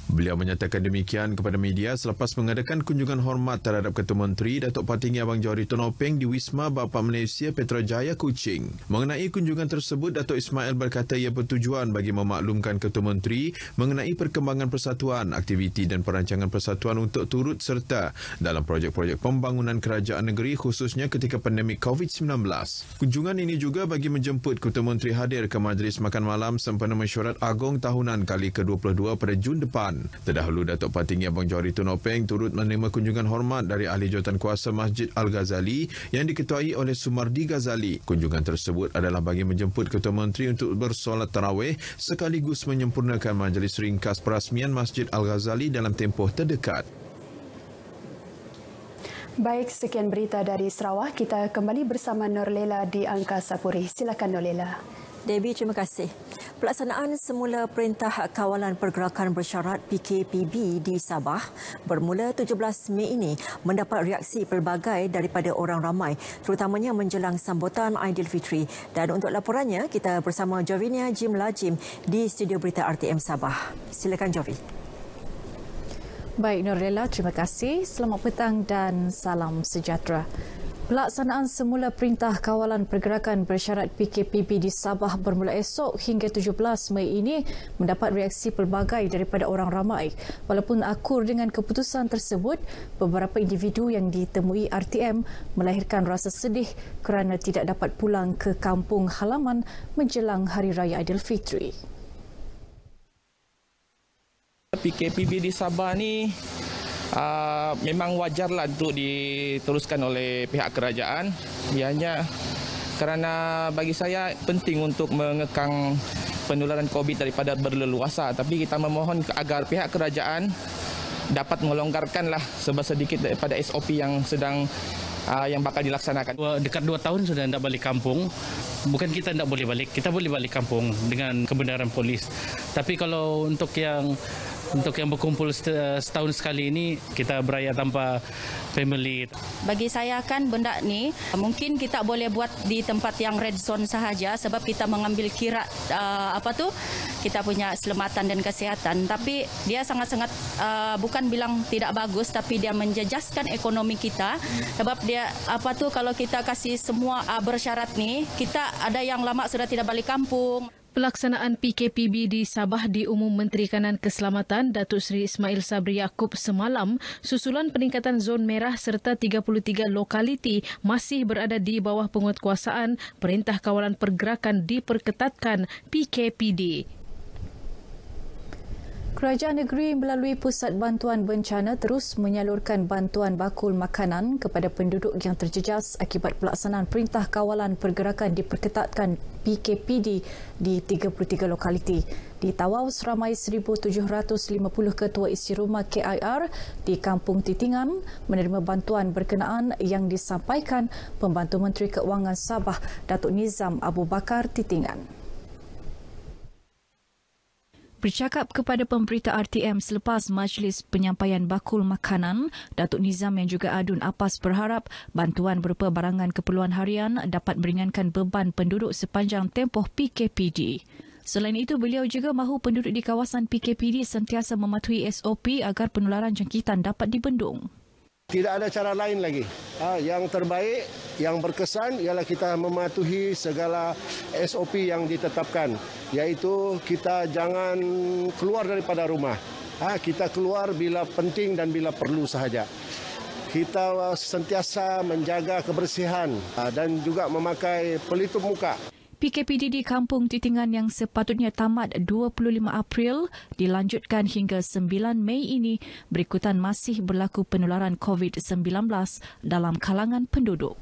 Beliau menyatakan demikian kepada media selepas mengadakan kunjungan hormat terhadap Ketua Menteri Datuk Patinggi Abang Johari Tonopeng di Wisma Bapa Malaysia Petrojaya Kuching. Mengenai kunjungan tersebut, Datuk Ismail berkata ia bertujuan bagi memaklumkan Ketua Menteri mengenai perkembangan persatuan, aktiviti dan perancangan persatuan untuk turut serta dalam projek-projek pembangunan kerajaan negeri khususnya ketika pandemik COVID-19. Kunjungan ini juga bagi menjemput Ketua Menteri hadir ke Majlis Makan Malam sempena Mesyuarat Agong tahunan kali ke-22 pada Jun depan. Terdahulu, Datuk Patinggi Abang Johari Tonopeng turut menerima kunjungan hormat dari Ahli Jawatankuasa Masjid Al-Ghazali yang diketuai oleh Sumardi Ghazali. Kunjungan tersebut adalah bagi menjemput Ketua Menteri untuk bersolat tarawih sekaligus menyempurnakan majlis ringkas perasmian Masjid Al-Ghazali dalam tempoh terdekat. Baik, sekian berita dari Sarawak. Kita kembali bersama Norlela di Angkasa Puri. Silakan Norlela. Debbie, terima kasih. Pelaksanaan semula Perintah Kawalan Pergerakan Bersyarat PKPB di Sabah bermula 17 Mei ini mendapat reaksi pelbagai daripada orang ramai, terutamanya menjelang sambutan Aidilfitri. Dan untuk laporannya, kita bersama Jovinia Jim Lajim di Studio Berita RTM Sabah. Silakan Jovi. Baik Norlela, terima kasih. Selamat petang dan salam sejahtera. Pelaksanaan semula Perintah Kawalan Pergerakan Bersyarat PKPB di Sabah bermula esok hingga 17 Mei ini mendapat reaksi pelbagai daripada orang ramai. Walaupun akur dengan keputusan tersebut, beberapa individu yang ditemui RTM melahirkan rasa sedih kerana tidak dapat pulang ke kampung halaman menjelang Hari Raya Aidilfitri. PKPB di Sabah ni memang wajarlah untuk diteruskan oleh pihak kerajaan. Ianya kerana bagi saya penting untuk mengekang penularan COVID daripada berleluasa. Tapi kita memohon agar pihak kerajaan dapat melonggarkanlah sedikit daripada SOP yang sedang yang bakal dilaksanakan. Dekat 2 tahun sudah tidak balik kampung. Bukan kita tidak boleh balik, kita boleh balik kampung dengan kebenaran polis. Tapi kalau untuk yang berkumpul setahun sekali ini, kita beraya tanpa family. Bagi saya kan benda ni mungkin kita boleh buat di tempat yang red zone sahaja sebab kita mengambil kira kita punya keselamatan dan kesihatan. Tapi dia sangat-sangat bukan bilang tidak bagus, tapi dia menjejaskan ekonomi kita sebab dia kalau kita kasih semua bersyarat ni, kita ada yang lama sudah tidak balik kampung. Pelaksanaan PKPB di Sabah diumum Menteri Kanan Keselamatan Datuk Seri Ismail Sabri Yaakob semalam susulan peningkatan zon merah serta 33 lokaliti masih berada di bawah penguatkuasaan Perintah Kawalan Pergerakan diperketatkan PKPD. Kerajaan negeri melalui Pusat Bantuan Bencana terus menyalurkan bantuan bakul makanan kepada penduduk yang terjejas akibat pelaksanaan Perintah Kawalan Pergerakan diperketatkan PKPD di 33 lokaliti. Di Tawau, seramai 1,750 ketua isi rumah KIR di Kampung Titingan menerima bantuan berkenaan yang disampaikan Pembantu Menteri Keuangan Sabah, Datuk Nizam Abu Bakar Titingan. Bercakap kepada pemberita RTM selepas majlis penyampaian bakul makanan, Datuk Nizam yang juga Adun Apas berharap bantuan berupa barangan keperluan harian dapat meringankan beban penduduk sepanjang tempoh PKPD. Selain itu, beliau juga mahu penduduk di kawasan PKPD sentiasa mematuhi SOP agar penularan jangkitan dapat dibendung. Tidak ada cara lain lagi. Yang terbaik, yang berkesan ialah kita mematuhi segala SOP yang ditetapkan. Iaitu kita jangan keluar daripada rumah. Kita keluar bila penting dan bila perlu sahaja. Kita sentiasa menjaga kebersihan dan juga memakai pelitup muka. PKPD di Kampung Titingan yang sepatutnya tamat 25 April dilanjutkan hingga 9 Mei ini berikutan masih berlaku penularan COVID-19 dalam kalangan penduduk.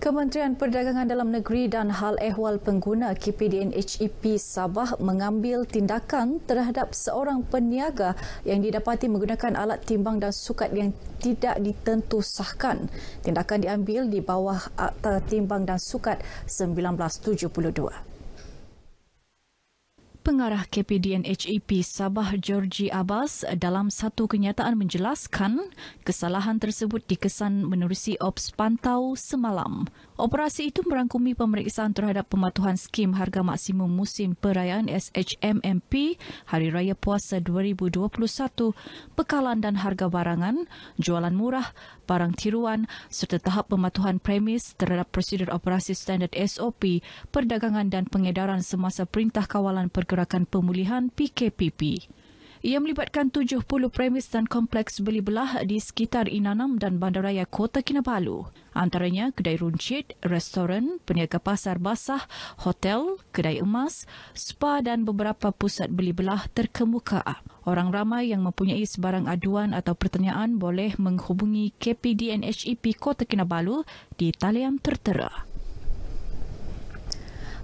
Kementerian Perdagangan Dalam Negeri dan Hal Ehwal Pengguna KPDN HEP Sabah mengambil tindakan terhadap seorang peniaga yang didapati menggunakan alat timbang dan sukat yang tidak ditentusahkan. Tindakan diambil di bawah Akta Timbang dan Sukat 1972. Pengarah KPDN-HEP Sabah Georgie Abbas dalam satu kenyataan menjelaskan kesalahan tersebut dikesan menerusi Ops Pantau semalam. Operasi itu merangkumi pemeriksaan terhadap pematuhan skim harga maksimum musim perayaan SHMMP Hari Raya Puasa 2021, bekalan dan harga barangan, jualan murah, barang tiruan serta tahap pematuhan premis terhadap prosedur operasi standard SOP, perdagangan dan pengedaran semasa Perintah Kawalan Pergerakan Pemulihan PKPP. Ia melibatkan 70 premis dan kompleks beli belah di sekitar Inanam dan Bandaraya Kota Kinabalu. Antaranya kedai runcit, restoran, peniaga pasar basah, hotel, kedai emas, spa dan beberapa pusat beli belah terkemuka. Orang ramai yang mempunyai sebarang aduan atau pertanyaan boleh menghubungi KPDN-HEP Kota Kinabalu di talian tertera.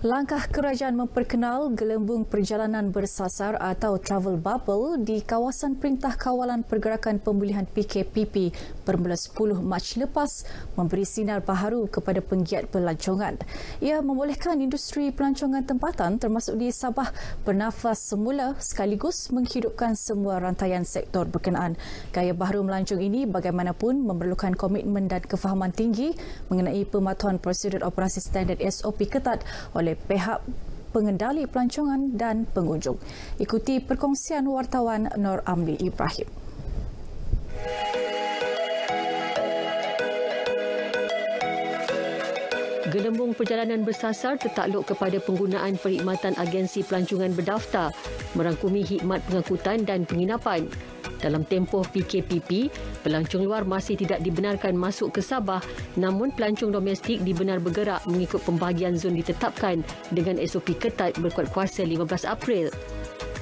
Langkah kerajaan memperkenal gelembung perjalanan bersasar atau travel bubble di kawasan Perintah Kawalan Pergerakan Pemulihan PKPP bermula 10 Mac lepas memberi sinar baharu kepada penggiat pelancongan. Ia membolehkan industri pelancongan tempatan termasuk di Sabah bernafas semula sekaligus menghidupkan semua rantaian sektor berkenaan. Gaya baharu melancong ini bagaimanapun memerlukan komitmen dan kefahaman tinggi mengenai pematuhan prosedur operasi standard SOP ketat oleh pihak pengendali pelancongan dan pengunjung. Ikuti perkongsian wartawan Nur Amli Ibrahim. Gelembung perjalanan bersasar tertakluk kepada penggunaan perkhidmatan agensi pelancongan berdaftar, merangkumi khidmat pengangkutan dan penginapan. Dalam tempoh PKPP, pelancong luar masih tidak dibenarkan masuk ke Sabah, namun pelancong domestik dibenar bergerak mengikut pembahagian zon ditetapkan dengan SOP ketat berkuat kuasa 15 April.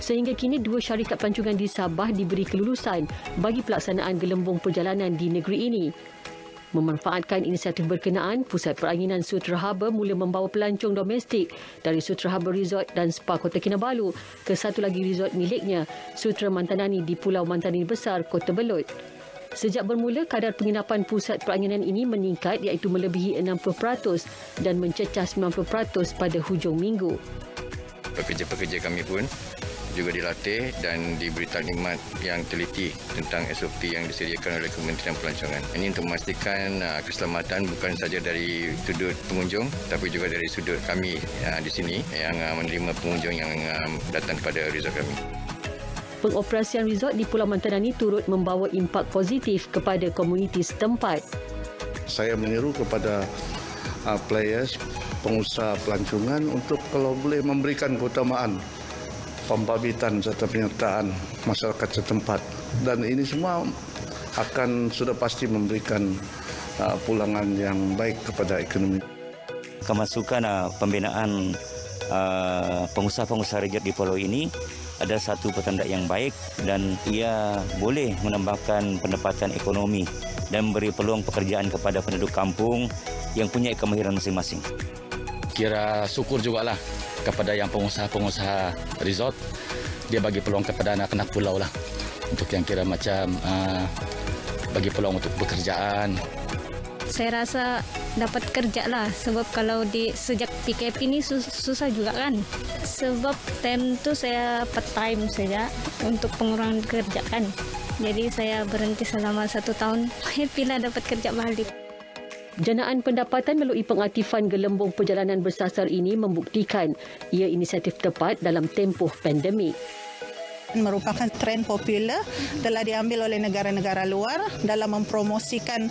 Sehingga kini 2 syarikat pelancongan di Sabah diberi kelulusan bagi pelaksanaan gelembung perjalanan di negeri ini. Memanfaatkan inisiatif berkenaan, Pusat Peranginan Sutera Harbour mula membawa pelancong domestik dari Sutera Harbour Resort dan Spa Kota Kinabalu ke satu lagi resort miliknya, Sutera Mantanani di Pulau Mantanani Besar, Kota Belud. Sejak bermula, kadar penginapan pusat peranginan ini meningkat iaitu melebihi 60% dan mencecah 90% pada hujung minggu. Pekerja-pekerja kami pun juga dilatih dan diberi taklimat yang teliti tentang SOP yang disediakan oleh Kementerian Pelancongan. Ini untuk memastikan keselamatan bukan saja dari sudut pengunjung tapi juga dari sudut kami di sini yang menerima pengunjung yang datang kepada resort kami. Pengoperasian resort di Pulau Mantanani turut membawa impak positif kepada komuniti setempat. Saya menyeru kepada players, pengusaha pelancongan untuk kalau boleh memberikan keutamaan pembabitan serta penyertaan masyarakat setempat, dan ini semua akan sudah pasti memberikan pulangan yang baik kepada ekonomi. Kemasukan pembinaan pengusaha-pengusaha resort di pulau ini ada satu petanda yang baik dan ia boleh menambahkan pendapatan ekonomi dan memberi peluang pekerjaan kepada penduduk kampung yang punya kemahiran masing-masing. Kira syukur jugalah kepada yang pengusaha-pengusaha resort, dia bagi peluang kepada anak-anak pulau lah untuk yang kira macam bagi peluang untuk pekerjaan. Saya rasa dapat kerja lah sebab kalau sejak PKP ini susah juga kan. Sebab time tu saya part time saja untuk pengurangan kerja kan. Jadi saya berhenti selama 1 tahun. Happy lah dapat kerja balik. Janaan pendapatan melalui pengaktifan gelembung perjalanan bersasar ini membuktikan ia inisiatif tepat dalam tempoh pandemik. Merupakan trend popular telah diambil oleh negara-negara luar dalam mempromosikan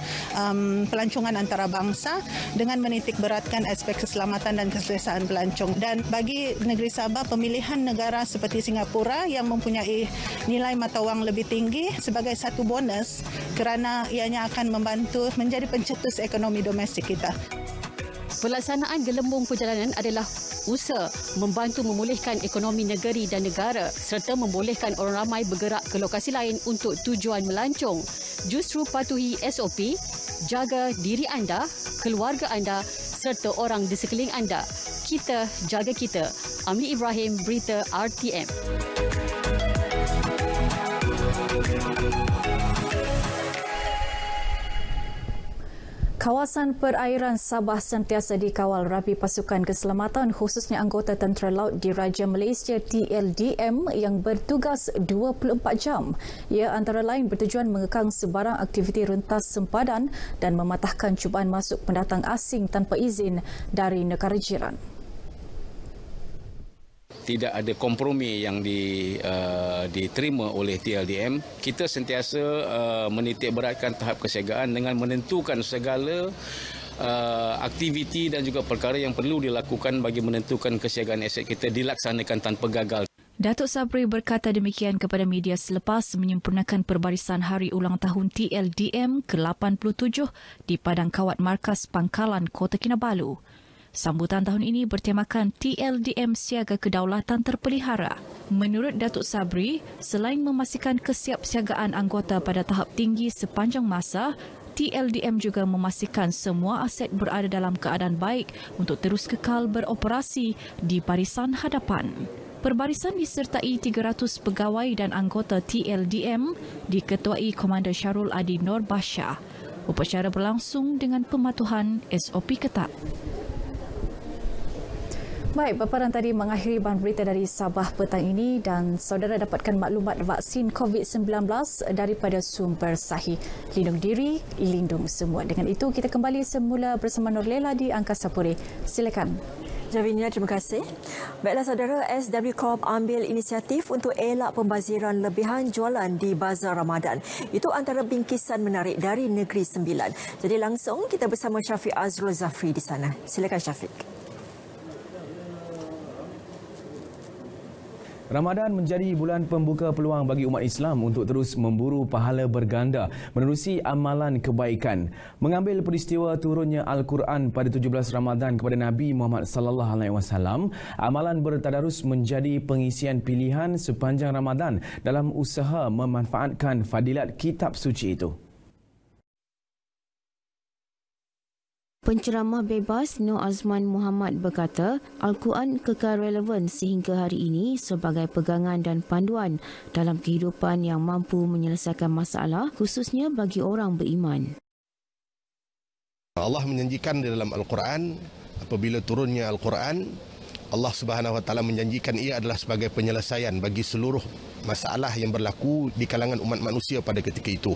pelancongan antarabangsa dengan menitik beratkan aspek keselamatan dan keselesaan pelancong. Dan bagi negeri Sabah, pemilihan negara seperti Singapura yang mempunyai nilai mata wang lebih tinggi sebagai satu bonus kerana ianya akan membantu menjadi pencetus ekonomi domestik kita. Pelaksanaan gelembung perjalanan adalah usaha membantu memulihkan ekonomi negeri dan negara serta membolehkan orang ramai bergerak ke lokasi lain untuk tujuan melancong. Justru patuhi SOP, jaga diri anda, keluarga anda serta orang di sekeliling anda. Kita jaga kita. Amli Ibrahim, Berita RTM. Kawasan perairan Sabah sentiasa dikawal rapi pasukan keselamatan khususnya anggota Tentera Laut Diraja Malaysia TLDM yang bertugas 24 jam. Ia antara lain bertujuan mengekang sebarang aktiviti rentas sempadan dan mematahkan cubaan masuk pendatang asing tanpa izin dari negara jiran. Tidak ada kompromi yang diterima oleh TLDM. Kita sentiasa menitik beratkan tahap kesiagaan dengan menentukan segala aktiviti dan juga perkara yang perlu dilakukan bagi menentukan kesiagaan aset kita dilaksanakan tanpa gagal. Datuk Sabri berkata demikian kepada media selepas menyempurnakan perbarisan hari ulang tahun TLDM ke-87 di Padang Kawat Markas Pangkalan Kota Kinabalu. Sambutan tahun ini bertemakan TLDM Siaga Kedaulatan Terpelihara. Menurut Datuk Sabri, selain memastikan kesiapsiagaan anggota pada tahap tinggi sepanjang masa, TLDM juga memastikan semua aset berada dalam keadaan baik untuk terus kekal beroperasi di barisan hadapan. Perbarisan disertai 300 pegawai dan anggota TLDM diketuai Komander Syarul Adi Nur Basyah. Upacara berlangsung dengan pematuhan SOP ketat. Baik, paparan tadi mengakhiri bahan berita dari Sabah petang ini dan saudara dapatkan maklumat vaksin COVID-19 daripada sumber sahih. Lindung diri, lindung semua. Dengan itu, kita kembali semula bersama Nurlela di Angkasa Puri. Silakan. Javinia, terima kasih. Baiklah saudara, SW Corp ambil inisiatif untuk elak pembaziran lebihan jualan di Bazar Ramadan. Itu antara bingkisan menarik dari Negeri Sembilan. Jadi langsung kita bersama Syafiq Azrul Zafri di sana. Silakan Syafiq. Ramadan menjadi bulan pembuka peluang bagi umat Islam untuk terus memburu pahala berganda menerusi amalan kebaikan. Mengambil peristiwa turunnya Al-Quran pada 17 Ramadan kepada Nabi Muhammad sallallahu alaihi wasallam, amalan bertadarus menjadi pengisian pilihan sepanjang Ramadan dalam usaha memanfaatkan fadilat kitab suci itu. Penceramah bebas Nur Azman Muhammad berkata, Al-Quran kekal relevan sehingga hari ini sebagai pegangan dan panduan dalam kehidupan yang mampu menyelesaikan masalah, khususnya bagi orang beriman. Allah menjanjikan di dalam Al-Quran, apabila turunnya Al-Quran, Allah Subhanahu Wa Taala menjanjikan ia adalah sebagai penyelesaian bagi seluruh masalah yang berlaku di kalangan umat manusia pada ketika itu.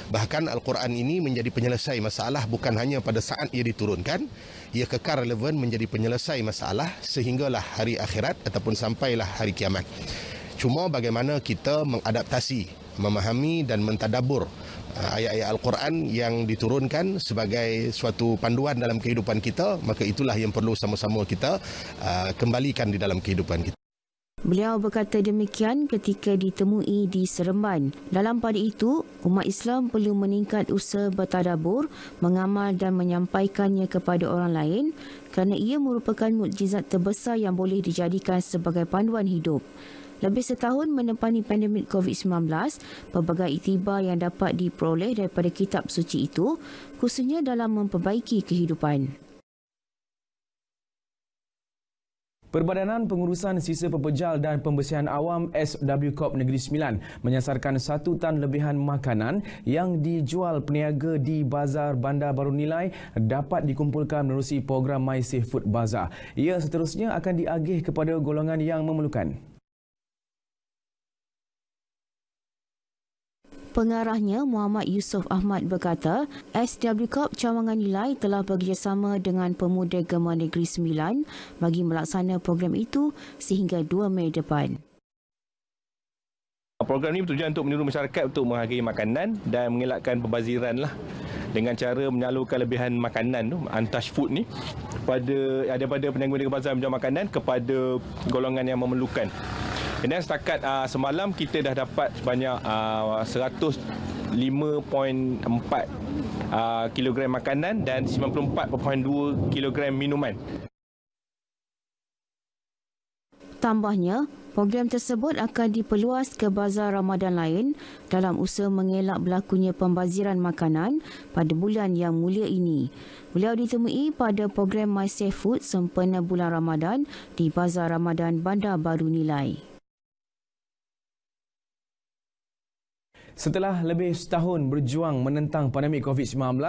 Bahkan Al-Quran ini menjadi penyelesai masalah bukan hanya pada saat ia diturunkan, ia kekal relevan menjadi penyelesai masalah sehinggalah hari akhirat ataupun sampailah hari kiamat. Cuma bagaimana kita mengadaptasi, memahami dan mentadabur ayat-ayat Al-Quran yang diturunkan sebagai suatu panduan dalam kehidupan kita, maka itulah yang perlu sama-sama kita kembalikan di dalam kehidupan kita. Beliau berkata demikian ketika ditemui di Seremban. Dalam pada itu, umat Islam perlu meningkat usaha bertadabur, mengamal dan menyampaikannya kepada orang lain kerana ia merupakan mukjizat terbesar yang boleh dijadikan sebagai panduan hidup. Lebih setahun menepani pandemik COVID-19, pelbagai iktibar yang dapat diperoleh daripada kitab suci itu, khususnya dalam memperbaiki kehidupan. Perbadanan Pengurusan Sisa Pepejal dan Pembersihan Awam SW Corp Negeri Sembilan menyasarkan 1 tan lebihan makanan yang dijual peniaga di Bazar Bandar Baru Nilai dapat dikumpulkan menerusi program My Safe Food Bazaar. Ia seterusnya akan diagih kepada golongan yang memerlukan. Pengarahnya Muhammad Yusof Ahmad berkata, SW Corp Cawangan Nilai telah bekerjasama dengan Pemuda Gemar Negeri Sembilan bagi melaksana program itu sehingga 2 Mei depan. Program ini bertujuan untuk meniru masyarakat untuk menghargai makanan dan mengelakkan pembaziran dengan cara menyalurkan lebihan makanan untouched food ni daripada peniaga bazar menjual makanan kepada golongan yang memerlukan. Dan setakat semalam kita dah dapat sebanyak 105.4 kilogram makanan dan 94.2 kilogram minuman. Tambahnya, program tersebut akan diperluas ke bazar Ramadan lain dalam usaha mengelak berlakunya pembaziran makanan pada bulan yang mulia ini. Beliau ditemui pada program My Safe Food sempena bulan Ramadan di Bazar Ramadan Bandar Baru Nilai. Setelah lebih setahun berjuang menentang pandemik COVID-19,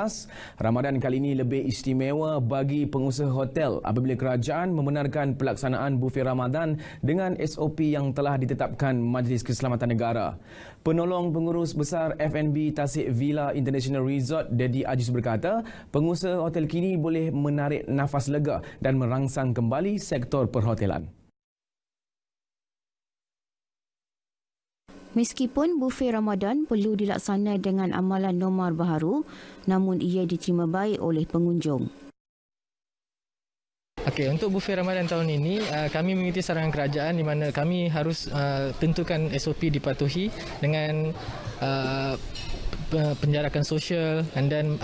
Ramadan kali ini lebih istimewa bagi pengusaha hotel apabila kerajaan membenarkan pelaksanaan bufet Ramadan dengan SOP yang telah ditetapkan Majlis Keselamatan Negara. Penolong Pengurus Besar F&B Tasik Villa International Resort, Dedi Aziz berkata, pengusaha hotel kini boleh menarik nafas lega dan merangsang kembali sektor perhotelan. Meskipun bufet Ramadan perlu dilaksana dengan amalan normal baharu, namun ia diterima baik oleh pengunjung. Okey, untuk bufet Ramadan tahun ini, kami mengikuti sarangan kerajaan di mana kami harus tentukan SOP dipatuhi dengan penjarakan sosial dan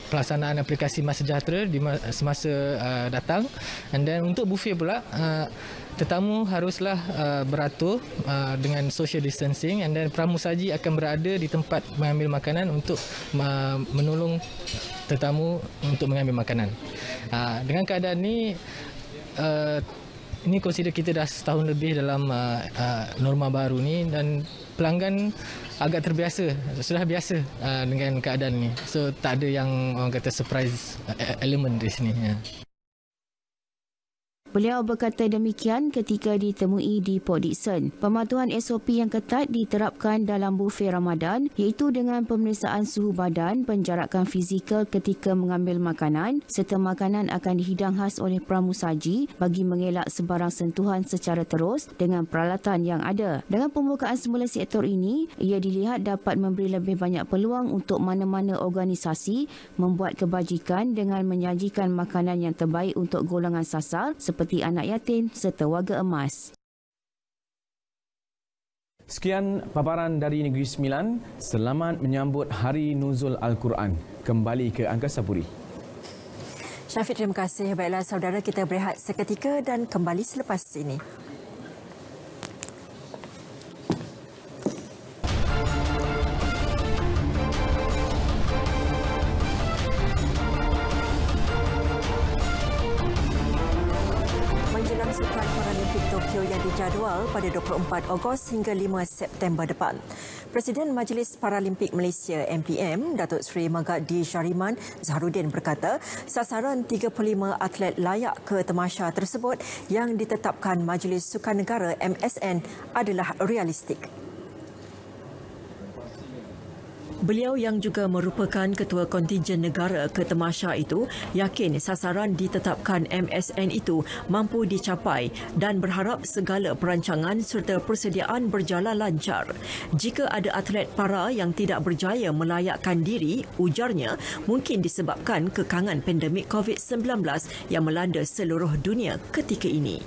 pelaksanaan aplikasi MySejahtera di semasa datang. Dan untuk bufet pula, tetamu haruslah beratur dengan social distancing dan pramusaji akan berada di tempat mengambil makanan untuk menolong tetamu untuk mengambil makanan. Dengan keadaan ini consider kita dah setahun lebih dalam norma baru ni dan pelanggan agak terbiasa, sudah biasa dengan keadaan ni. So tak ada yang orang kata surprise element di sini. Beliau berkata demikian ketika ditemui di Port Dickson. Pematuhan SOP yang ketat diterapkan dalam bufet Ramadan iaitu dengan pemeriksaan suhu badan, penjarakan fizikal ketika mengambil makanan serta makanan akan dihidang khas oleh pramusaji bagi mengelak sebarang sentuhan secara terus dengan peralatan yang ada. Dengan pembukaan semula sektor ini, ia dilihat dapat memberi lebih banyak peluang untuk mana-mana organisasi membuat kebajikan dengan menyajikan makanan yang terbaik untuk golongan sasar seperti anak yatim serta warga emas. Sekian paparan dari Negeri Sembilan. Selamat menyambut Hari Nuzul Al-Quran. Kembali ke Angkasa Puri. Syafiq, terima kasih. Baiklah saudara, kita berehat seketika dan kembali selepas ini. Sukan Paralimpik Tokyo yang dijadual pada 24 Ogos hingga 5 September depan. Presiden Majlis Paralimpik Malaysia MPM, Datuk Seri Magadi Syariman Zaharuddin berkata, sasaran 35 atlet layak ke tamasya tersebut yang ditetapkan Majlis Sukan Negara MSN adalah realistik. Beliau yang juga merupakan Ketua Kontingen Negara ke tamasya itu yakin sasaran ditetapkan MSN itu mampu dicapai dan berharap segala perancangan serta persediaan berjalan lancar. Jika ada atlet para yang tidak berjaya melayakkan diri, ujarnya, mungkin disebabkan kekangan pandemik COVID-19 yang melanda seluruh dunia ketika ini.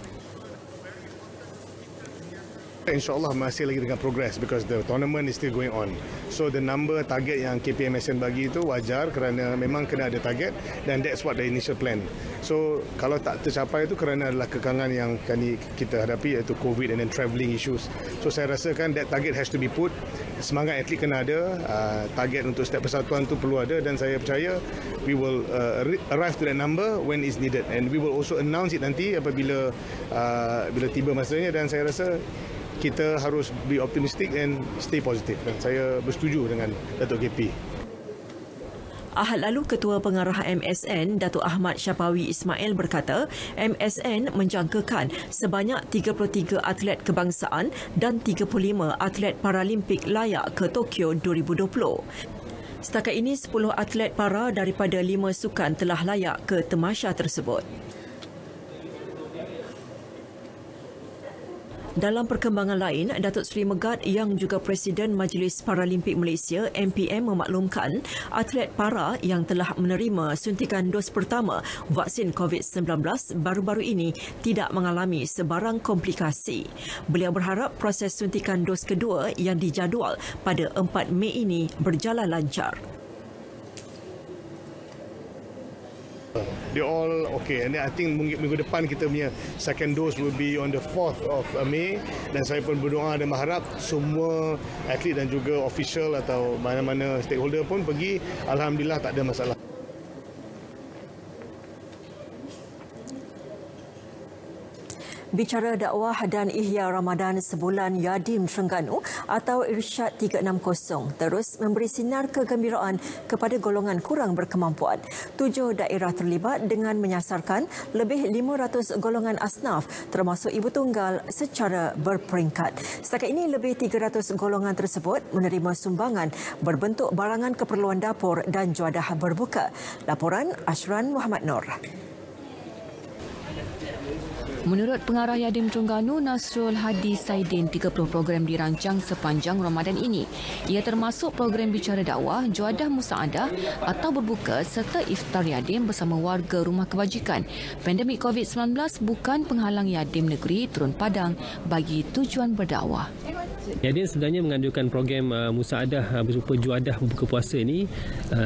InsyaAllah masih lagi dengan progress because the tournament is still going on. So the number target yang KPMSN bagi itu wajar kerana memang kena ada target dan that's what the initial plan. So kalau tak tercapai itu kerana adalah kekangan yang kita hadapi iaitu COVID and then travelling issues. So saya rasakan that target has to be put. Semangat atlet kena ada, target untuk setiap persatuan itu perlu ada dan saya percaya we will arrive to that number when it's needed and we will also announce it nanti apabila bila tiba masanya dan saya rasa kita harus be optimistic and stay positive dan saya bersetuju dengan Datuk KP. Ahad lalu, Ketua Pengarah MSN, Datuk Ahmad Syapawi Ismail berkata, MSN menjangkakan sebanyak 33 atlet kebangsaan dan 35 atlet Paralimpik layak ke Tokyo 2020. Setakat ini, 10 atlet para daripada 5 sukan telah layak ke tamasya tersebut. Dalam perkembangan lain, Datuk Seri Megat yang juga Presiden Majlis Paralimpik Malaysia MPM memaklumkan atlet para yang telah menerima suntikan dos pertama vaksin COVID-19 baru-baru ini tidak mengalami sebarang komplikasi. Beliau berharap proses suntikan dos kedua yang dijadual pada 4 Mei ini berjalan lancar. They all okay and I think minggu depan kita punya second dose will be on the 4th of May dan saya pun berdoa dan berharap semua atlet dan juga official atau mana-mana stakeholder pun pergi, alhamdulillah tak ada masalah. Bicara dakwah dan ihya Ramadan sebulan Yadim Terengganu atau Irsyad 360 terus memberi sinar kegembiraan kepada golongan kurang berkemampuan. 7 daerah terlibat dengan menyasarkan lebih 500 golongan asnaf termasuk ibu tunggal secara berperingkat. Setakat ini lebih 300 golongan tersebut menerima sumbangan berbentuk barangan keperluan dapur dan juadah berbuka. Laporan Ashran Muhammad Nur. Menurut Pengarah Yadim Terengganu Nasrul Hadi Saidin, 30 program dirancang sepanjang Ramadan ini. Ia termasuk program bicara dakwah, juadah musaadah atau berbuka serta iftar Yadim bersama warga rumah kebajikan. Pandemik COVID-19 bukan penghalang Yadim negeri turun padang bagi tujuan berdakwah. Yadim sebenarnya mengandungkan program musaadah berupa juadah berbuka puasa ini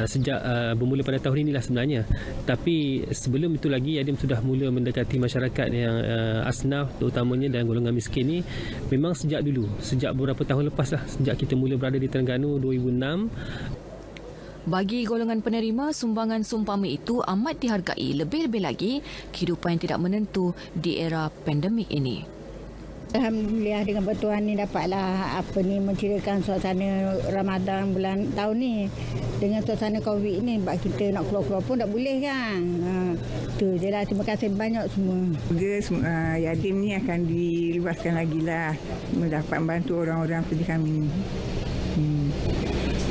sejak bermula pada tahun inilah sebenarnya. Tapi sebelum itu lagi Yadim sudah mula mendekati masyarakat yang asnaf terutamanya dan golongan miskin ni memang sejak dulu, sejak beberapa tahun lepas lah, sejak kita mula berada di Terengganu 2006. Bagi golongan penerima, sumbangan seumpama itu amat dihargai, lebih-lebih lagi kehidupan yang tidak menentu di era pandemik ini. Alhamdulillah dengan bantuan ni dapatlah menceritakan suasana Ramadan bulan tahun ni. Dengan suasana COVID ni sebab kita nak keluar-keluar pun tak boleh kan. Tu je lah, terima kasih banyak semua. Semoga Yadim ni akan diluaskan lagi lah dapat membantu orang-orang seperti kami.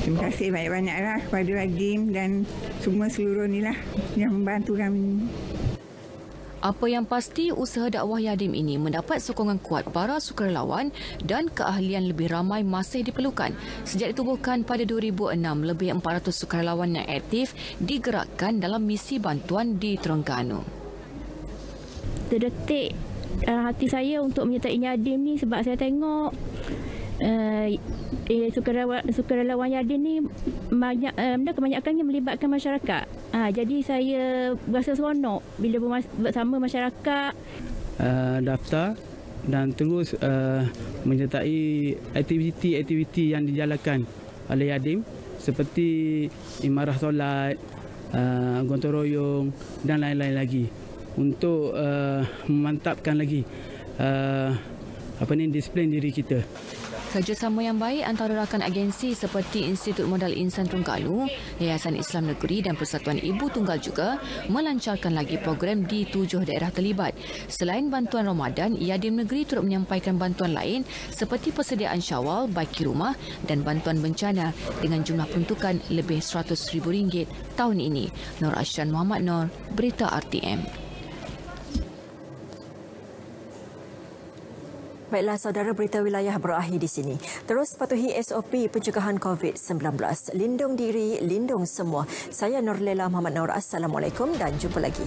Terima kasih banyak-banyak lah kepada Yadim dan semua seluruh ni lah yang membantu kami. Apa yang pasti, usaha dakwah Yadim ini mendapat sokongan kuat para sukarelawan dan keahlian lebih ramai masih diperlukan. Sejak ditubuhkan pada 2006, lebih 400 sukarelawan yang aktif digerakkan dalam misi bantuan di Terengganu. Terdetik hati saya untuk menyertai Yadim ni sebab saya tengok sukarelawan Yadim ni kebanyakannya melibatkan masyarakat. Jadi saya berasa seronok bila bersama masyarakat. Daftar dan terus menyertai aktiviti-aktiviti yang dijalankan oleh Yadim seperti imarah solat, gotong royong dan lain-lain lagi untuk memantapkan lagi disiplin diri kita. Kerjasama yang baik antara rakan agensi seperti Institut Modal Insan Terengganu, Yayasan Islam Negeri dan Persatuan Ibu Tunggal juga melancarkan lagi program di 7 daerah terlibat. Selain bantuan Ramadan, Yadim Negeri turut menyampaikan bantuan lain seperti persediaan syawal, baiki rumah dan bantuan bencana dengan jumlah peruntukan lebih RM100,000 tahun ini. Nur Ashran Muhammad Nur, Berita RTM. Baiklah saudara, berita wilayah berakhir di sini. Terus patuhi SOP pencegahan COVID-19. Lindung diri, lindung semua. Saya Nurlela Muhammad Nur. Assalamualaikum dan jumpa lagi.